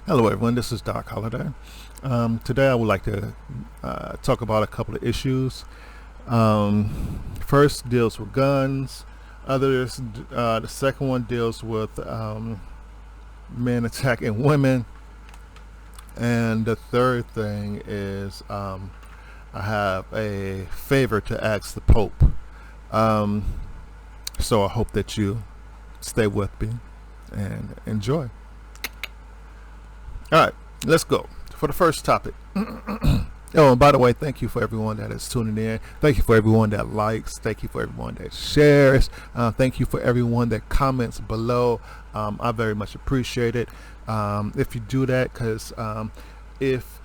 Hello, everyone. This is Doc Holliday. Today, I would like to talk about a couple of issues. First deals with guns. The second one deals with men attacking women, and the third thing is I have a favor to ask the Pope. Um, so I hope that you stay with me and enjoy. All right, let's go for the first topic. Oh, and by the way, thank you for everyone that is tuning in. Thank you for everyone that likes. Thank you for everyone that shares. Thank you for everyone that comments below. I very much appreciate it. If you do that, because if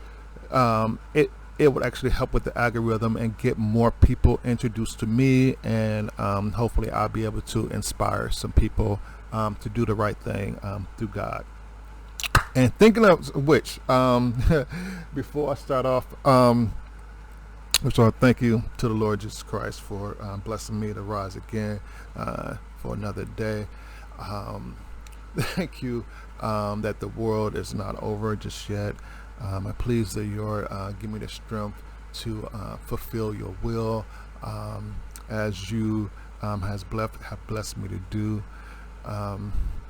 it would actually help with the algorithm and get more people introduced to me, and hopefully I'll be able to inspire some people to do the right thing through God. And thinking of which, before I start off, so thank you to the Lord Jesus Christ for blessing me to rise again for another day. Thank you that the world is not over just yet. I'm pleased that you're give me the strength to fulfill your will as you have blessed me to do.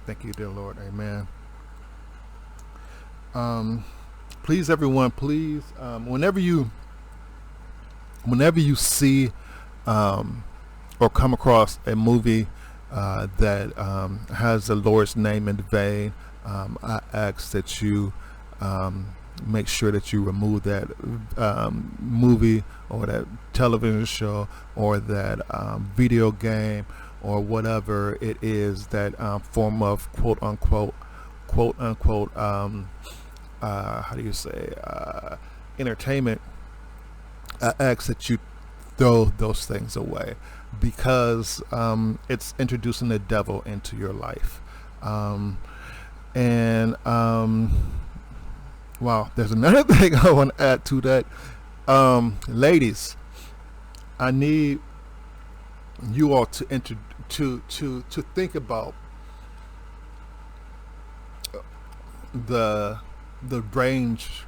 Thank you, dear Lord. Amen. Please, everyone, please, whenever you see or come across a movie that has the Lord's name in vain, I ask that you make sure that you remove that movie or that television show or that video game or whatever it is, that form of quote unquote how do you say entertainment. I ask that you throw those things away, because it's introducing the devil into your life. And wow, there's another thing I want to add to that. Ladies, I need you all to to think about the range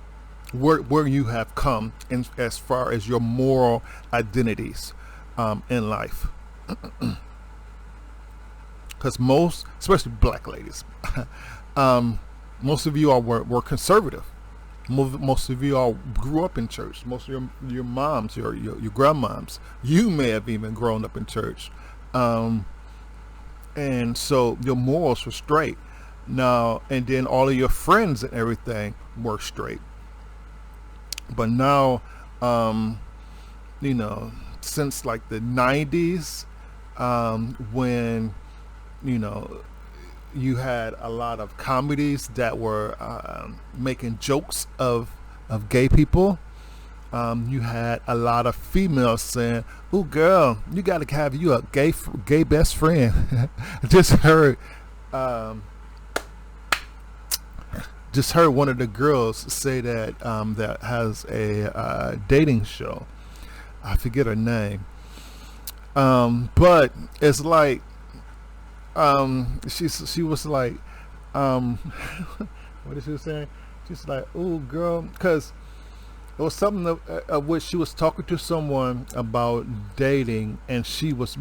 where you have come in as far as your moral identities in life. Because most, especially black ladies, most of you all were conservative. Most of you all grew up in church. Most of your moms, your grandmoms, you may have even grown up in church, and so your morals were straight. Now, and then all of your friends and everything were straight. But now, since like the 90s, when, you had a lot of comedies that were making jokes of gay people. You had a lot of females saying, "Ooh, girl, you got to have you a gay best friend." Just heard one of the girls say that that has a dating show. I forget her name, but it's like she was like what is she saying? She's like, "Oh, girl," because it was something of which she was talking to someone about dating, and she was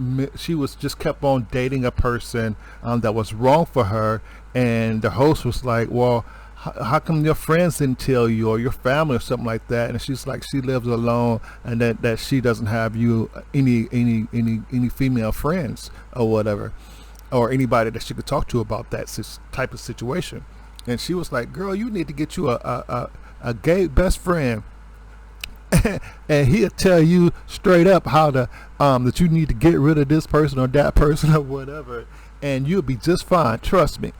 just kept on dating a person that was wrong for her, and the host was like, "Well, how come your friends didn't tell you, or your family or something like that?" And she's like, she lives alone, and that she doesn't have you any female friends or whatever, or anybody that she could talk to about that type of situation. And she was like, "Girl, you need to get you a gay best friend." And he'll tell you straight up how to that you need to get rid of this person or that person or whatever, and you'll be just fine. Trust me.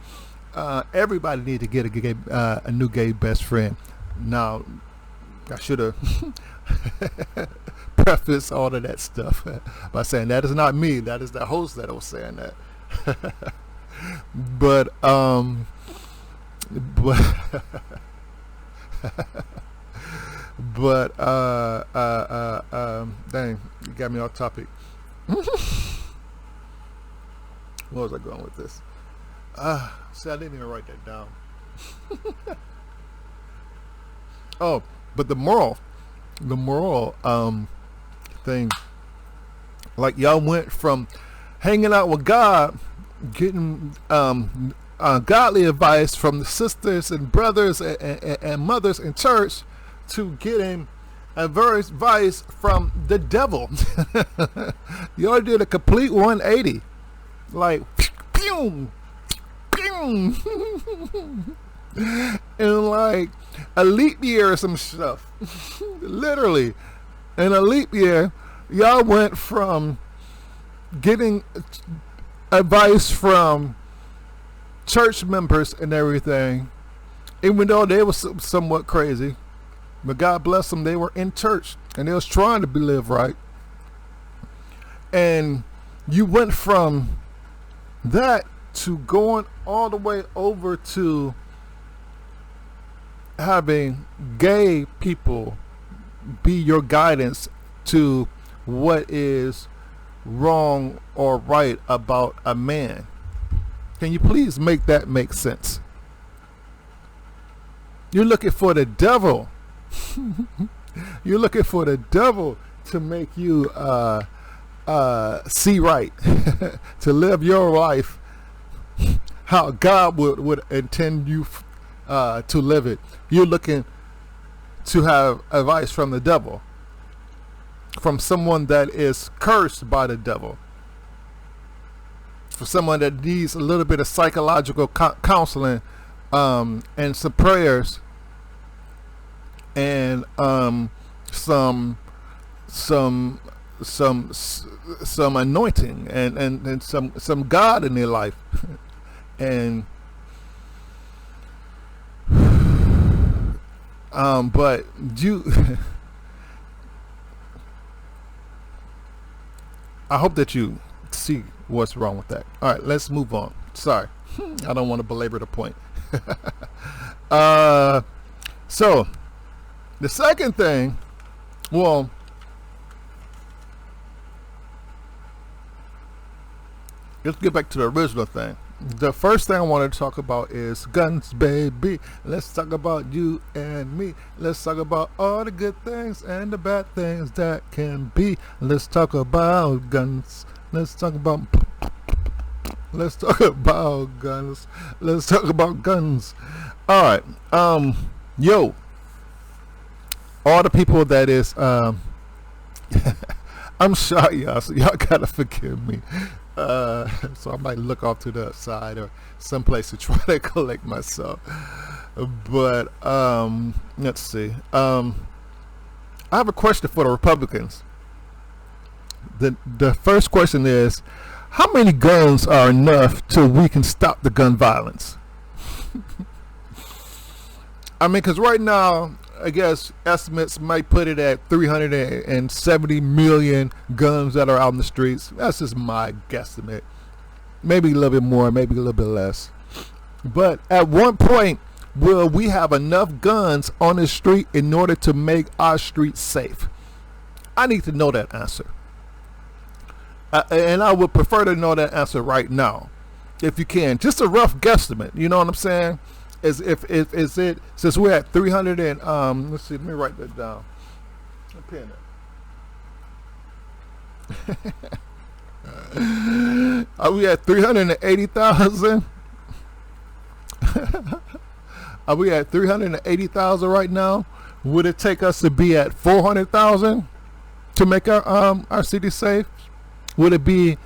Everybody need to get a new gay best friend. Now, I should have prefaced all of that stuff by saying that is not me. That is the host that was saying that. but dang, you got me off topic. Where was I going with this? See, I didn't even write that down. Oh, but the moral thing, like y'all went from hanging out with God, getting godly advice from the sisters and brothers and mothers in church, to getting advice from the devil. Y'all did a complete 180, like pew, pew, in like a leap year or some stuff. Literally, in a leap year, y'all went from getting advice from church members and everything, even though they were somewhat crazy. But God bless them, they were in church and they was trying to live right. And you went from that to going all the way over to having gay people be your guidance to what is wrong or right about a man. Can you please make that make sense? You're looking for the devil. You're looking for the devil to make you see right, to live your life how God would intend you to live it. You're looking to have advice from the devil, from someone that is cursed by the devil, for someone that needs a little bit of psychological counseling, and some prayers, and some anointing, and some God in their life. And but you I hope that you see what's wrong with that. All right, let's move on. Sorry, I don't want to belabor the point. So the second thing, well, let's get back to the original thing. The first thing I want to talk about is guns, baby. Let's talk about you and me. Let's talk about all the good things and the bad things that can be. Let's talk about guns. Let's talk about guns. Let's talk about guns. All right. Yo, all the people that is I'm sorry, y'all, so y'all gotta forgive me. So I might look off to the side or someplace to try to collect myself. But let's see. I have a question for the Republicans. The first question is, how many guns are enough till we can stop the gun violence? I mean, because right now, I guess estimates might put it at 370 million guns that are out in the streets. That's just my guesstimate. Maybe a little bit more, maybe a little bit less. But at one point, will we have enough guns on the street in order to make our streets safe? I need to know that answer. And I would prefer to know that answer right now, if you can. Just a rough guesstimate, you know what I'm saying? Is it, since we're at 300 and let's see, let me write that down. Pin it. Are we at 380,000? Are we at 380,000 right now? Would it take us to be at 400,000 to make our city safe? Would it be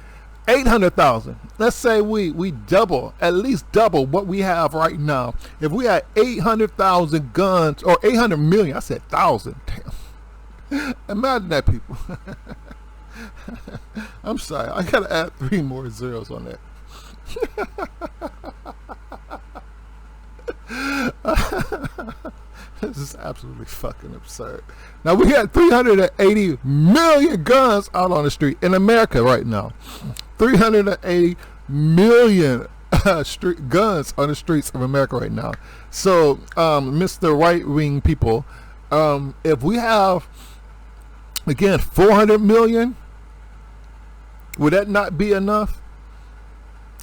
800,000? Let's say we double, at least double what we have right now. If we had 800,000 guns, or 800 million, I said thousand. Damn. Imagine that, people. I'm sorry, I gotta add 3 more zeros on that. This is absolutely fucking absurd. Now we got 380 million guns out on the street in America right now. 380 million street guns on the streets of America right now. So, Mr. Right-wing people, if we have, again, 400 million, would that not be enough?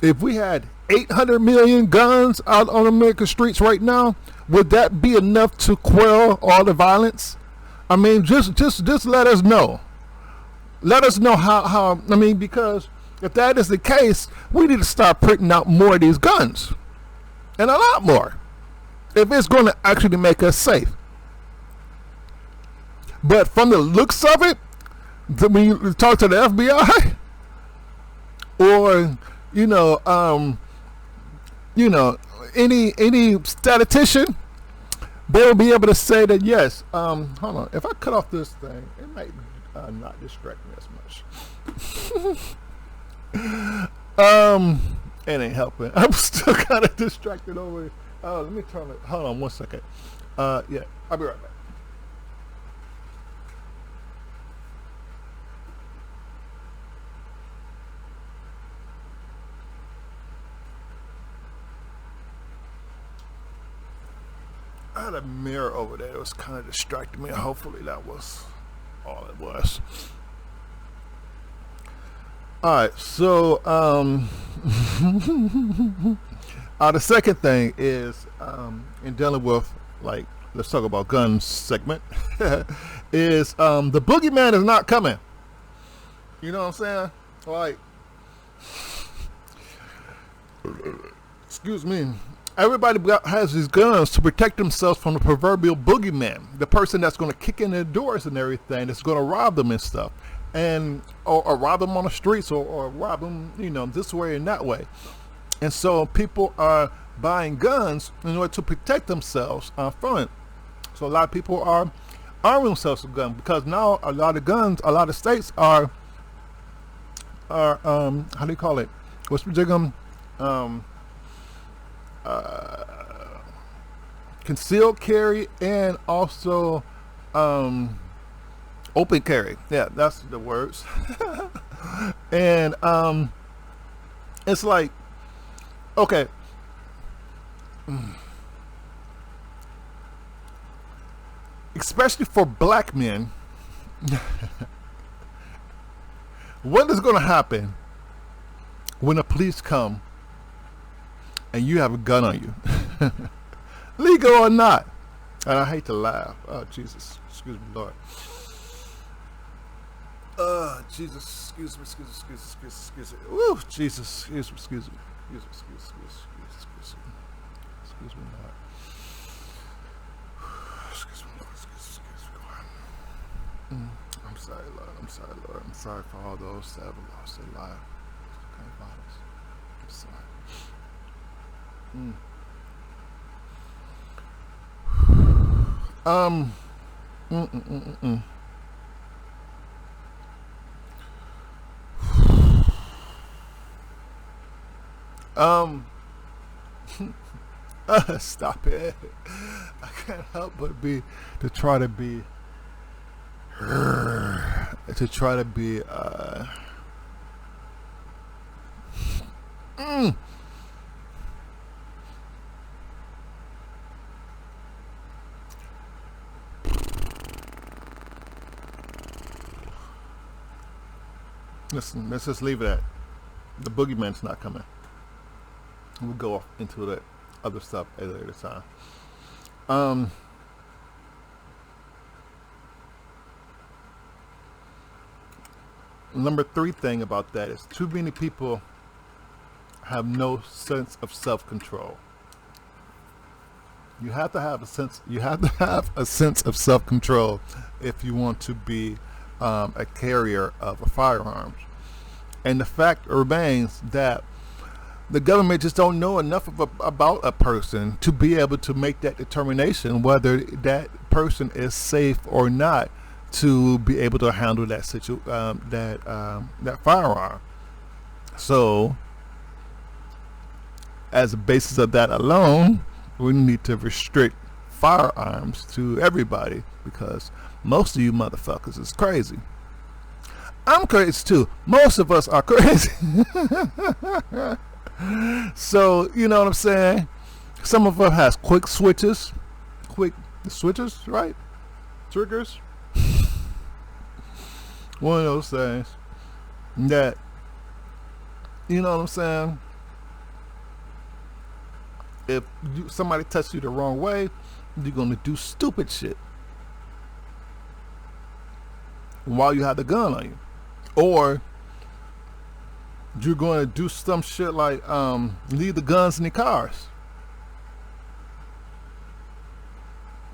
If we had 800 million guns out on American streets right now, would that be enough to quell all the violence? I mean, just let us know. Let us know how. I mean, because if that is the case, we need to start printing out more of these guns, and a lot more, if it's going to actually make us safe. But from the looks of it, when you talk to the FBI, or any statistician, they will be able to say that yes. Hold on, if I cut off this thing, it might not distract me as much. It ain't helping. I'm still kind of distracted over here. Let me turn it. Hold on one second. Yeah, I'll be right back. I had a mirror over there. It was kind of distracting me. Hopefully that was all it was. Alright, so the second thing is in dealing with, like, let's talk about guns segment, is the boogeyman is not coming. You know what I'm saying? Like, excuse me. Everybody has these guns to protect themselves from the proverbial boogeyman, the person that's going to kick in their doors and everything, that's going to rob them and stuff, and or rob them on the streets, or rob them, this way and that way. And so people are buying guns in order to protect themselves from it. So a lot of people are arming themselves with guns, because now a lot of states are how do you call it? What's the concealed carry, and also open carry. Yeah, that's the words. And it's like, okay, especially for black men, what is going to happen when the police come and you have a gun on you, legal or not? And I hate to laugh. Oh, Jesus, excuse me, Lord. Jesus, excuse me. Woo, Jesus, excuse me, excuse me, Lord. Excuse me, Lord, excuse me, Lord. I'm sorry, Lord. I'm sorry for all those that have lost their lives. Okay, violence. I'm sorry. Stop it. I can't help but try to be Listen, let's just leave it at the boogeyman's not coming. We'll go off into the other stuff at a later time. Number 3 thing about that is too many people have no sense of self-control. You have to have a sense. You have to have a sense of self-control if you want to be a carrier of a firearm. And the fact remains that the government just don't know enough about a person to be able to make that determination whether that person is safe or not to be able to handle that that firearm. So, as a basis of that alone, we need to restrict firearms to everybody, because most of you motherfuckers is crazy. I'm crazy too. Most of us are crazy. So, you know what I'm saying? Some of us has quick switches, right? Triggers. One of those things that, you know what I'm saying, If somebody touches you the wrong way, you're gonna do stupid shit while you have the gun on you, or you're going to do some shit like leave the guns in the cars,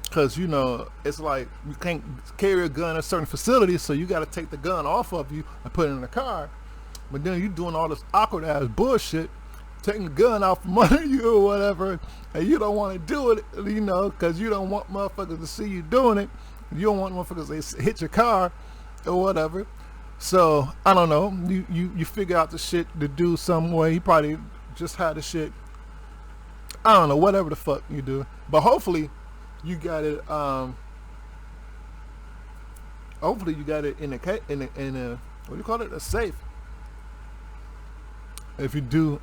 because you know it's like you can't carry a gun at certain facilities, so you got to take the gun off of you and put it in the car. But then you're doing all this awkward ass bullshit, taking the gun out from under you or whatever, and you don't want to do it, you know, because you don't want motherfuckers to see you doing it. You don't want motherfuckers to hit your car or whatever. So I don't know. You figure out the shit to do some way. He probably just had the shit. I don't know. Whatever the fuck you do, but hopefully you got it. Hopefully you got it in a what do you call it? A safe. If you do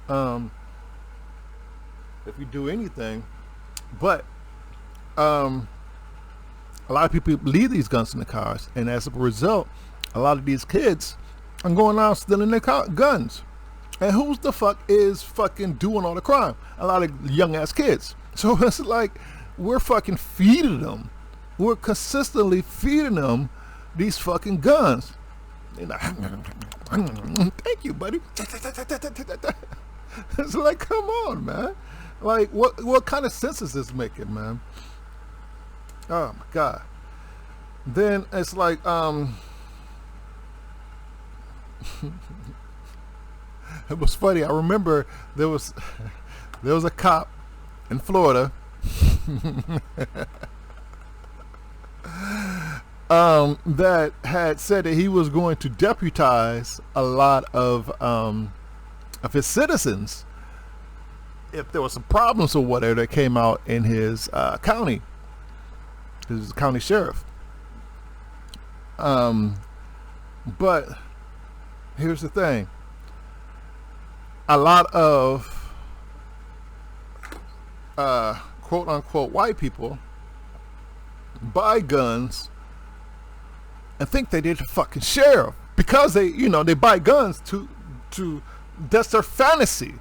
anything, but a lot of people leave these guns in the cars, and as a result, a lot of these kids are going out stealing their guns. And who's the fuck is fucking doing all the crime? A lot of young ass kids. So it's like we're fucking feeding them. We're consistently feeding them these fucking guns. Thank you, buddy. It's like, come on, man. Like, what kind of sense is this making, man? Oh my god. Then it's like it was funny. I remember there was a cop in Florida that had said that he was going to deputize a lot of his citizens if there was some problems or whatever that came out in his county. His county sheriff. But here's the thing. A lot of quote unquote white people buy guns and think they did the fucking sheriff because they buy guns to that's their fantasy.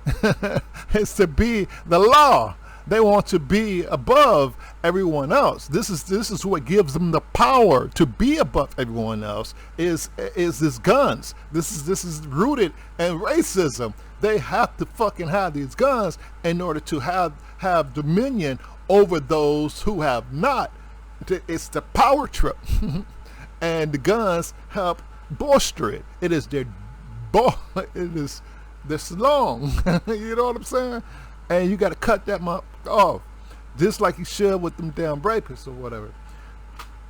It's to be the law. They want to be above everyone else. This is what gives them the power to be above everyone else. Is this guns? This is rooted in racism. They have to fucking have these guns in order to have dominion over those who have not. It's the power trip, and the guns help bolster it. It is their it is this long. You know what I'm saying? And you got to cut that off, just like you should with them damn rapists or whatever.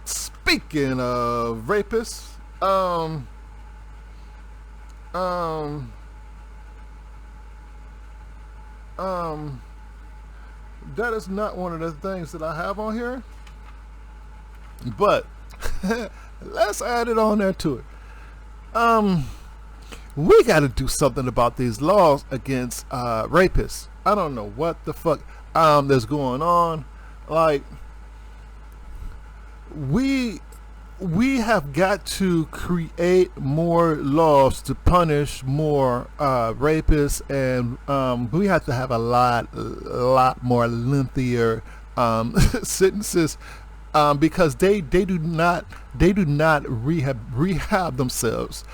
Speaking of rapists, that is not one of the things that I have on here, but let's add it on there to it. We got to do something about these laws against rapists. I don't know what the fuck that's going on. Like, we have got to create more laws to punish more rapists, and we have to have a lot more lengthier sentences, because they do not rehab themselves.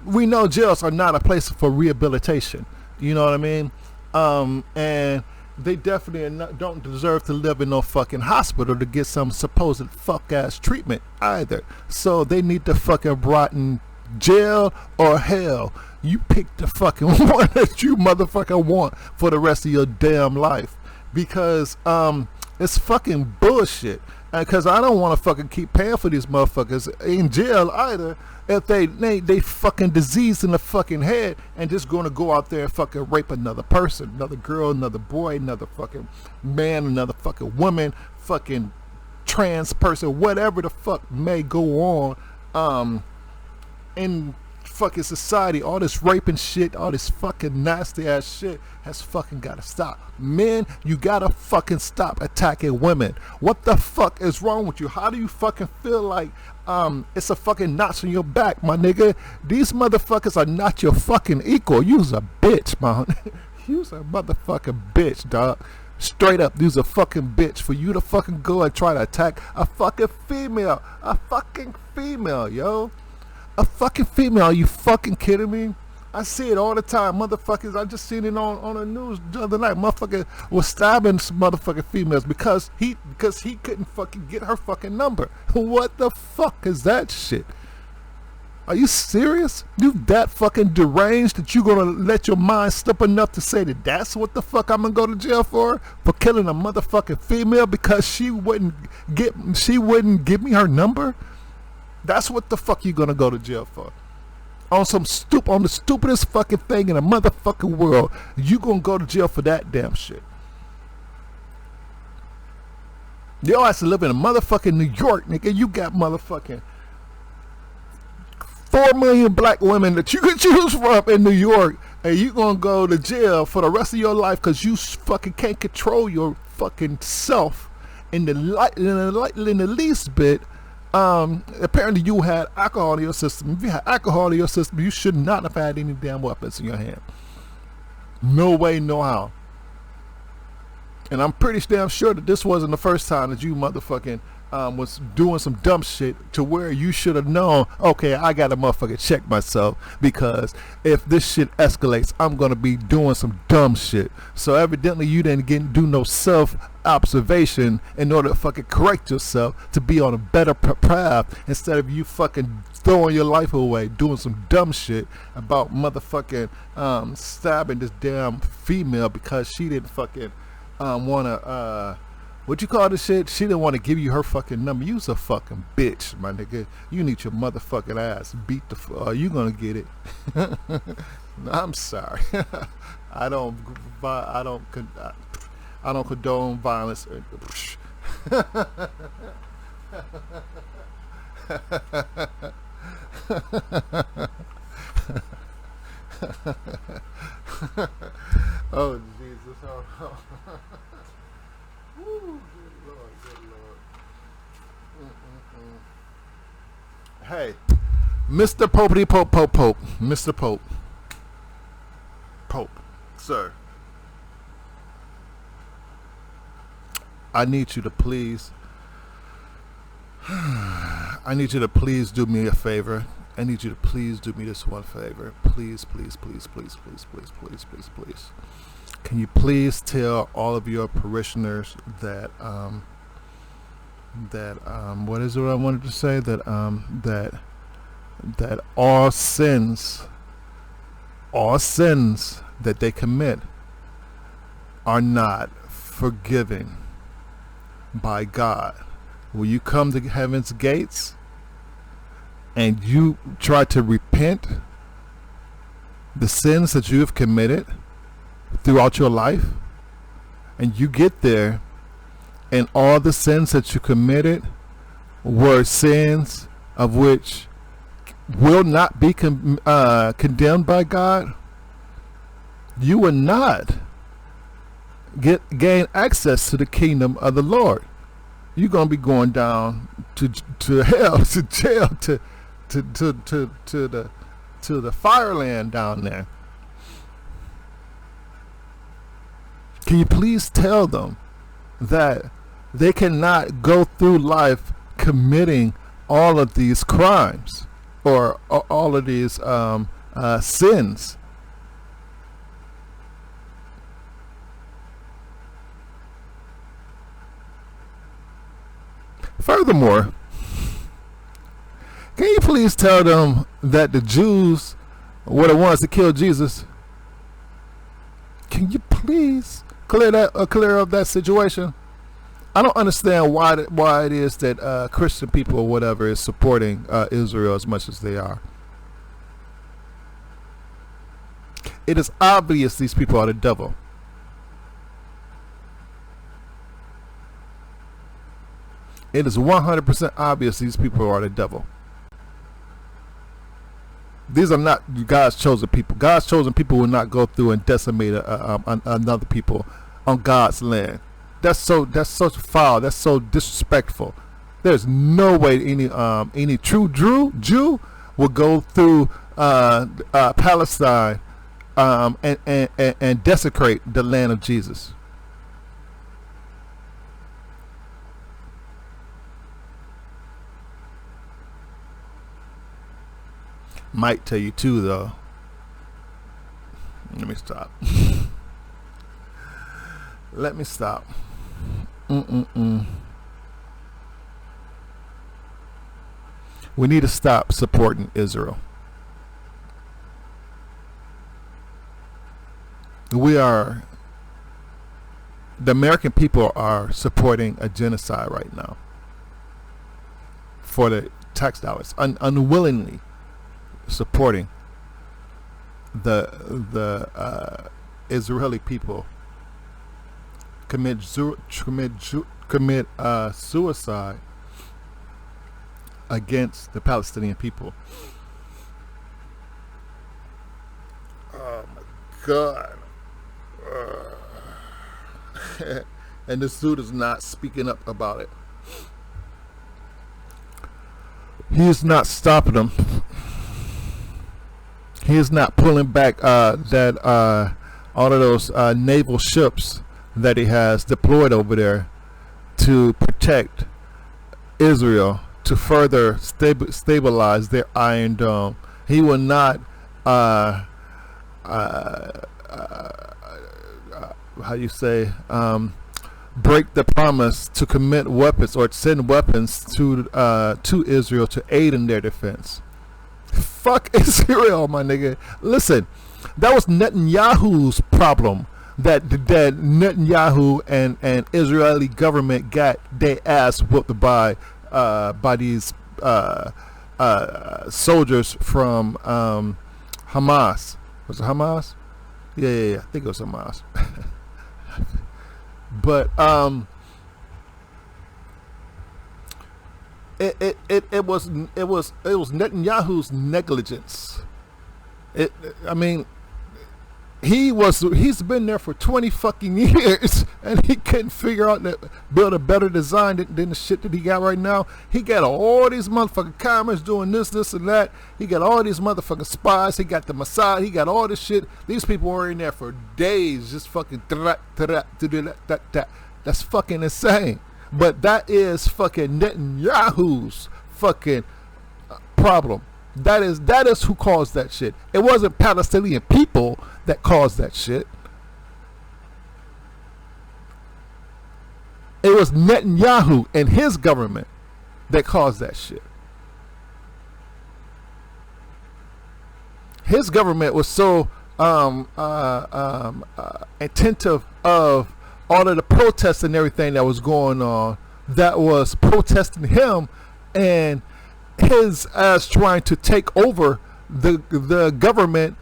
We know jails are not a place for rehabilitation. You know what I mean? And they definitely don't deserve to live in no fucking hospital to get some supposed fuck ass treatment either. So they need to fucking rot in jail or hell. You pick the fucking one that you motherfucker want for the rest of your damn life, because it's fucking bullshit. Because I don't want to fucking keep paying for these motherfuckers in jail either, if they fucking diseased in the fucking head and just going to go out there and fucking rape another person, another girl, another boy, another fucking man, another fucking woman, fucking trans person, whatever the fuck may go on in fucking society. All this raping shit, all this fucking nasty ass shit has fucking gotta stop. Men, you gotta fucking stop attacking women. What the fuck is wrong with you? How do you fucking feel like it's a fucking notch on your back, my nigga? These motherfuckers are not your fucking equal. You's a bitch, man. You's a motherfucking bitch, dog. Straight up, you's a fucking bitch for you to fucking go and try to attack a fucking female. A fucking female, yo. A fucking female. Are you fucking kidding me? I see it all the time, motherfuckers. I just seen it on the news the other night. Motherfucker was stabbing some motherfucking females because he couldn't fucking get her fucking number. What the fuck is that shit? Are you serious? You that fucking deranged that you gonna let your mind slip enough to say that that's what the fuck I'm gonna go to jail for killing a motherfucking female because she wouldn't give me her number? That's what the fuck you gonna go to jail for? On the stupidest fucking thing in the motherfucking world, you gonna go to jail for that damn shit. Your ass to live in a motherfucking New York, nigga. You got motherfucking 4 million black women that you can choose from in New York, and you gonna go to jail for the rest of your life because you fucking can't control your fucking self in the least bit. Apparently you had alcohol in your system. If you had alcohol in your system, you should not have had any damn weapons in your hand. No way, no how. And I'm pretty damn sure that this wasn't the first time that you motherfucking was doing some dumb shit to where you should have known, okay, I gotta motherfucking check myself because if this shit escalates, I'm gonna be doing some dumb shit. So evidently you didn't do no self observation in order to fucking correct yourself to be on a better path instead of you fucking throwing your life away doing some dumb shit about motherfucking stabbing this damn female because she didn't fucking wanna what you call this shit? She didn't want to give you her fucking number. You's a fucking bitch, my nigga. You need your motherfucking ass beat the you gonna get it. No, I'm sorry. I don't condone violence. Oh Jesus! Oh. Ooh, good Lord, good Lord. Hey, Mr. Popey Pope, Mr. Pope, sir. I need you to please. I need you to please do me a favor. I need you to please do me this one favor. Please. Can you please tell all of your parishioners that what is it I wanted to say? That all sins that they commit are not forgiven by God. Will you come to heaven's gates and you try to repent the sins that you have committed throughout your life, and you get there and all the sins that you committed were sins of which will not be condemned by God, you will not gain access to the kingdom of the Lord. You're gonna be going down to hell, to jail, to the fireland down there. Can you please tell them that they cannot go through life committing all of these crimes or all of these sins? Furthermore, can you please tell them that the Jews were the ones that killed Jesus? Can you please clear up that situation? I don't understand why it is that Christian people or whatever is supporting Israel as much as they are. It is obvious these people are the devil. It is 100% obvious these people are the devil. These are not God's chosen people. God's chosen people will not go through and decimate another people on God's land. That's so foul. That's so disrespectful. There's no way any true Jew will go through Palestine and desecrate the land of Jesus. Might tell you too, though. Let me stop. Let me stop. We need to stop supporting Israel. The American people are supporting a genocide right now for the tax dollars, unwillingly supporting the Israeli people commit suicide against the Palestinian people. Oh my God. And this dude is not speaking up about it. He is not stopping them. He is not pulling back all of those naval ships that he has deployed over there to protect Israel, to further stabilize their Iron Dome. He will not break the promise to commit weapons or send weapons to Israel to aid in their defense. Fuck Israel, my nigga. Listen, that was Netanyahu's problem. That Netanyahu and Israeli government got their ass whooped by these soldiers from Hamas. Was it Hamas? Yeah. I think it was Hamas. But it was Netanyahu's negligence. He's been there for 20 fucking years and he couldn't figure out that build a better design than the shit that he got right now. He got all these motherfucking cameras doing this and that. He got all these motherfucking spies. He got the Mossad. He got all this shit. These people were in there for days just fucking that's fucking insane. But that is fucking Netanyahu's fucking problem. That is who caused that shit. It wasn't Palestinian people that caused that shit. It was Netanyahu and his government that caused that shit. His government was so attentive of all of the protests and everything that was going on, that was protesting him and his ass trying to take over the government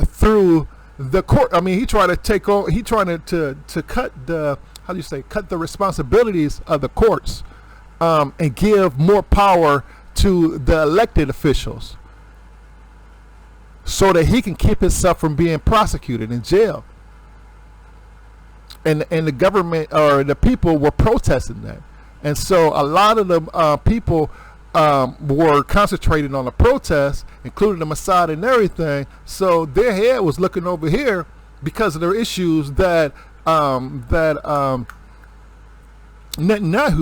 through the court. I mean, he tried to take over. He trying to cut the cut the responsibilities of the courts and give more power to the elected officials, so that he can keep himself from being prosecuted in jail. And the government or the people were protesting that. And so a lot of the people were concentrating on the protests, including the Mossad and everything. So their head was looking over here because of their issues that Netanyahu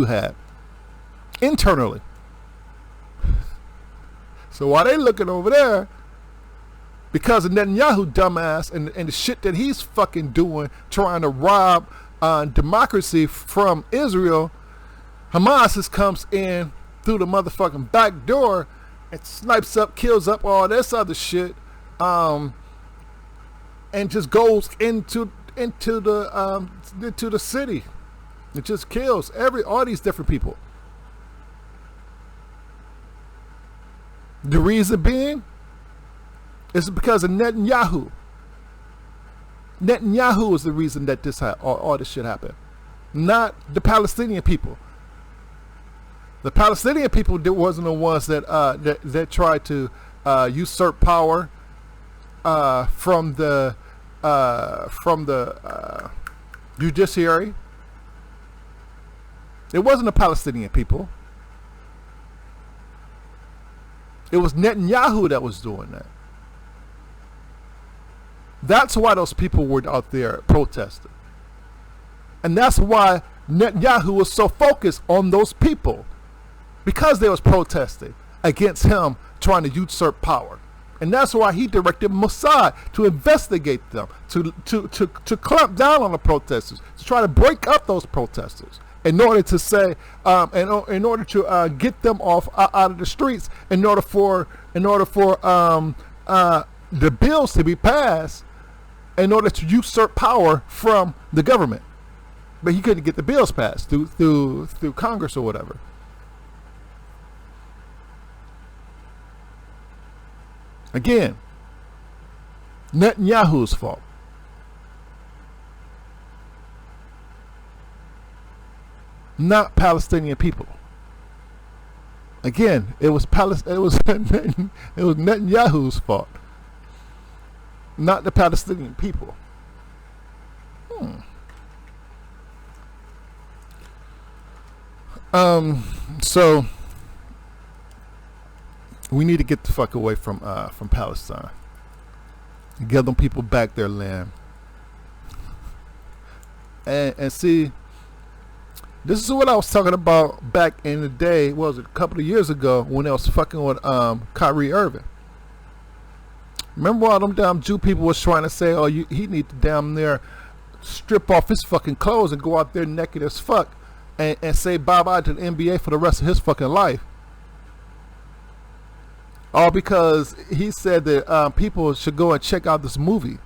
had internally. So while they looking over there, because of Netanyahu dumbass and the shit that he's fucking doing, trying to rob democracy from Israel, Hamas just comes in through the motherfucking back door and snipes up, kills up all this other shit, and just goes into the city. It just kills all these different people. The reason being is because of Netanyahu. Netanyahu is the reason that all this shit happened, not the Palestinian people. The Palestinian people wasn't the ones that tried to usurp power from the judiciary. It wasn't the Palestinian people. It was Netanyahu that was doing that. That's why those people were out there protesting. And that's why Netanyahu was so focused on those people. Because they was protesting. against him trying to usurp power. And that's why he directed Mossad to investigate them, to clamp down on the protesters, to try to break up those protesters, in order to say, in order to get them off out of the streets, in order for the bills to be passed, in order to usurp power from the government. But he couldn't get the bills passed through Congress or whatever. Again, Netanyahu's fault. Not Palestinian people. Again, it was Netanyahu's fault, not the Palestinian people. So we need to get the fuck away from Palestine. Give them people back their land. And see, this is what I was talking about back in the day. What was it, a couple of years ago, when I was fucking with Kyrie Irving. Remember all them damn Jew people was trying to say, oh, he need to damn near strip off his fucking clothes and go out there naked as fuck and say bye-bye to the NBA for the rest of his fucking life. All because he said that people should go and check out this movie.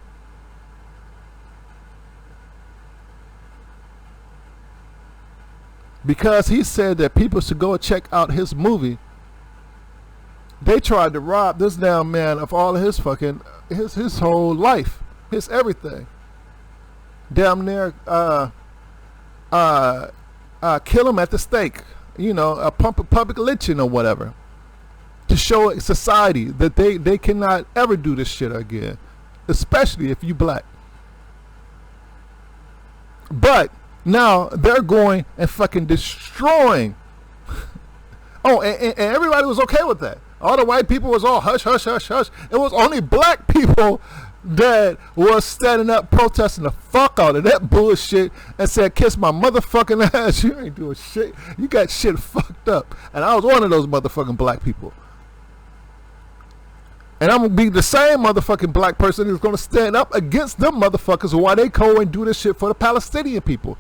Because he said that people should go and check out his movie, they tried to rob this damn man of all of his fucking, his whole life, his everything. Damn near kill him at the stake, you know, a public lynching or whatever, to show society that they cannot ever do this shit again, especially if you black. But now they're going and fucking destroying. Oh, and everybody was okay with that. All the white people was all hush, hush, hush, hush. It was only black people that was standing up protesting the fuck out of that bullshit and said, kiss my motherfucking ass. You ain't doing shit. You got shit fucked up. And I was one of those motherfucking black people. And I'm going to be the same motherfucking black person who's going to stand up against them motherfuckers while they go and do this shit for the Palestinian people.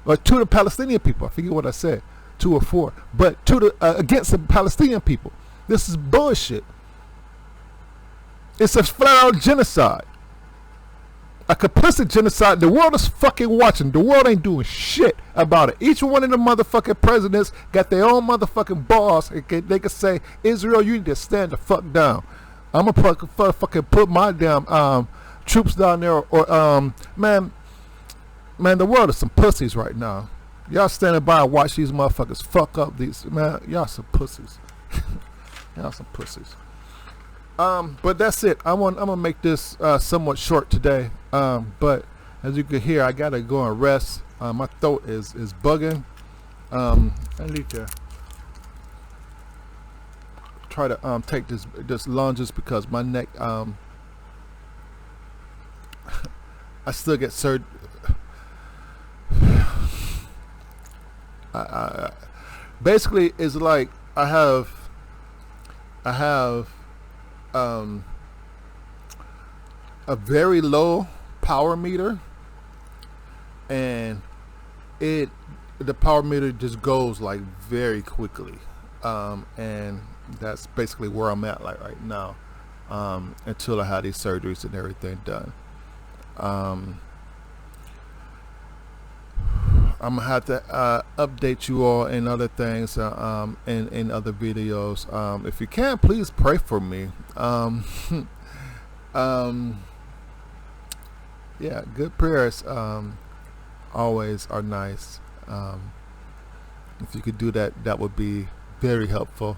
Or to the Palestinian people. I forget what I said. 2 or 4. But to the against the Palestinian people. This is bullshit. It's a flat out genocide. A complicit genocide. The world is fucking watching. The world ain't doing shit about it. Each one of the motherfucking presidents got their own motherfucking boss. They can say, Israel, you need to stand the fuck down. I'm gonna fucking put my damn troops down there. Or man, the world is some pussies right now. Y'all standing by and watch these motherfuckers fuck up these, man. Y'all some pussies. Y'all some pussies. But that's it. I'm gonna make this somewhat short today. But as you can hear, I gotta go and rest. My throat is bugging. I need to try to take this lunges because my neck. I still get surgery. Basically, it's like I have a very low power meter, and the power meter just goes like very quickly, and that's basically where I'm at like right now, until I have these surgeries and everything done. I'm gonna have to update you all in other things, in other videos. If you can, please pray for me. Yeah, good prayers always are nice. If you could do that, that would be very helpful.